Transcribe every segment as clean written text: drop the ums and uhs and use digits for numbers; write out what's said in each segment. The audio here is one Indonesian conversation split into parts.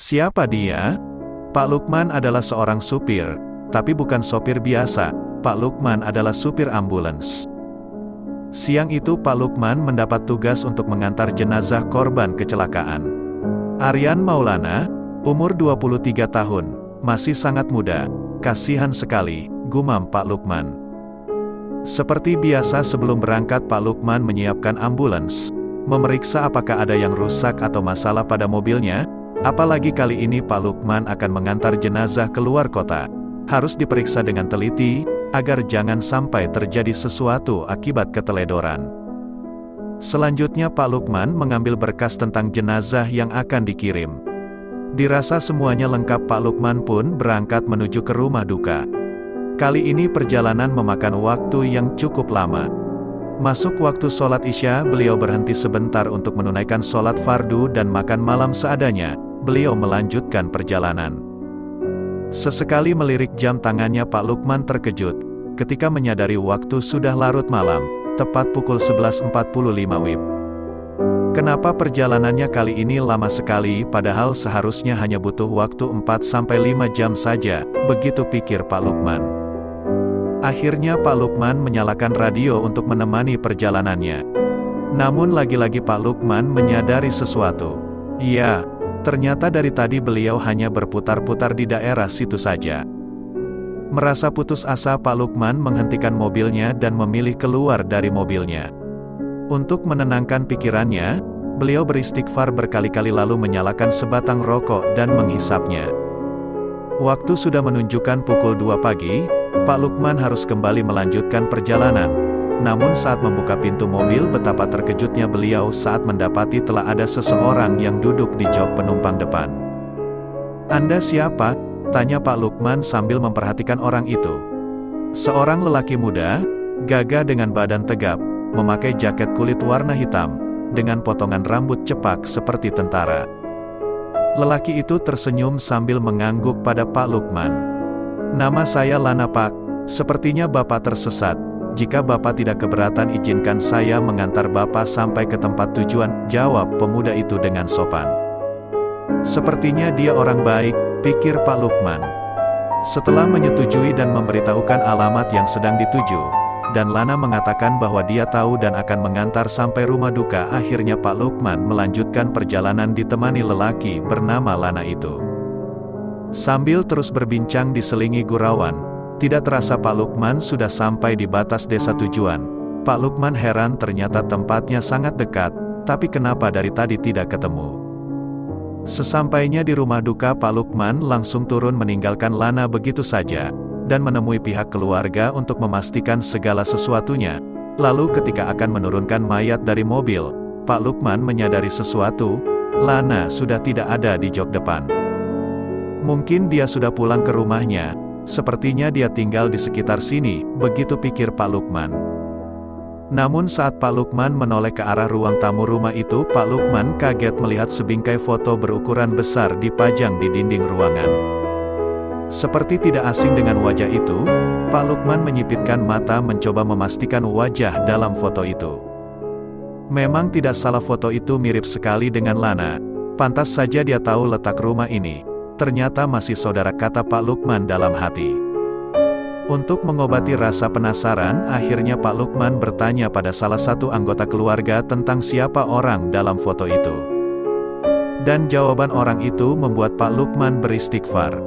Siapa dia? Pak Lukman adalah seorang supir, tapi bukan sopir biasa. Pak Lukman adalah supir ambulans. Siang itu Pak Lukman mendapat tugas untuk mengantar jenazah korban kecelakaan. Aryan Maulana, umur 23 tahun, masih sangat muda. Kasihan sekali, gumam Pak Lukman. Seperti biasa sebelum berangkat Pak Lukman menyiapkan ambulans, memeriksa apakah ada yang rusak atau masalah pada mobilnya, apalagi kali ini Pak Lukman akan mengantar jenazah keluar kota. Harus diperiksa dengan teliti, agar jangan sampai terjadi sesuatu akibat keteledoran. Selanjutnya Pak Lukman mengambil berkas tentang jenazah yang akan dikirim. Dirasa semuanya lengkap, Pak Lukman pun berangkat menuju ke rumah duka. Kali ini perjalanan memakan waktu yang cukup lama. Masuk waktu sholat Isya, beliau berhenti sebentar untuk menunaikan sholat fardu dan makan malam seadanya. Beliau melanjutkan perjalanan. Sesekali melirik jam tangannya, Pak Lukman terkejut ketika menyadari waktu sudah larut malam, tepat pukul 11.45 WIB. Kenapa perjalanannya kali ini lama sekali, padahal seharusnya hanya butuh waktu 4-5 jam saja, begitu pikir Pak Lukman. Akhirnya Pak Lukman menyalakan radio untuk menemani perjalanannya. Namun lagi-lagi Pak Lukman menyadari sesuatu. Iya, ternyata dari tadi beliau hanya berputar-putar di daerah situ saja. Merasa putus asa, Pak Lukman menghentikan mobilnya dan memilih keluar dari mobilnya. Untuk menenangkan pikirannya, beliau beristighfar berkali-kali lalu menyalakan sebatang rokok dan menghisapnya. Waktu sudah menunjukkan pukul 2 pagi, Pak Lukman harus kembali melanjutkan perjalanan. Namun saat membuka pintu mobil, betapa terkejutnya beliau saat mendapati telah ada seseorang yang duduk di jok penumpang depan. "Anda siapa?" tanya Pak Lukman sambil memperhatikan orang itu. Seorang lelaki muda, gagah dengan badan tegap, memakai jaket kulit warna hitam, dengan potongan rambut cepak seperti tentara. Lelaki itu tersenyum sambil mengangguk pada Pak Lukman. "Nama saya Lana, Pak. Sepertinya Bapak tersesat. Jika Bapak tidak keberatan, izinkan saya mengantar Bapak sampai ke tempat tujuan," jawab pemuda itu dengan sopan. Sepertinya dia orang baik, pikir Pak Lukman. Setelah menyetujui dan memberitahukan alamat yang sedang dituju, dan Lana mengatakan bahwa dia tahu dan akan mengantar sampai rumah duka, akhirnya Pak Lukman melanjutkan perjalanan ditemani lelaki bernama Lana itu. Sambil terus berbincang diselingi gurauan, tidak terasa Pak Lukman sudah sampai di batas desa tujuan. Pak Lukman heran, ternyata tempatnya sangat dekat, tapi kenapa dari tadi tidak ketemu. Sesampainya di rumah duka, Pak Lukman langsung turun meninggalkan Lana begitu saja, dan menemui pihak keluarga untuk memastikan segala sesuatunya. Lalu ketika akan menurunkan mayat dari mobil, Pak Lukman menyadari sesuatu, Lana sudah tidak ada di jok depan. Mungkin dia sudah pulang ke rumahnya. Sepertinya dia tinggal di sekitar sini, begitu pikir Pak Lukman. Namun saat Pak Lukman menoleh ke arah ruang tamu rumah itu, Pak Lukman kaget melihat sebingkai foto berukuran besar dipajang di dinding ruangan. Seperti tidak asing dengan wajah itu, Pak Lukman menyipitkan mata mencoba memastikan wajah dalam foto itu. Memang tidak salah, foto itu mirip sekali dengan Lana. Pantas saja dia tahu letak rumah ini. Ternyata masih saudara, kata Pak Lukman dalam hati. Untuk mengobati rasa penasaran, akhirnya Pak Lukman bertanya pada salah satu anggota keluarga tentang siapa orang dalam foto itu. Dan jawaban orang itu membuat Pak Lukman beristighfar.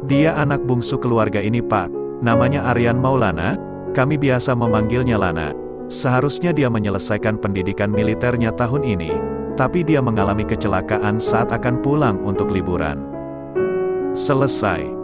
"Dia anak bungsu keluarga ini, Pak. Namanya Aryan Maulana, kami biasa memanggilnya Lana. Seharusnya dia menyelesaikan pendidikan militernya tahun ini, tapi dia mengalami kecelakaan saat akan pulang untuk liburan." Selesai.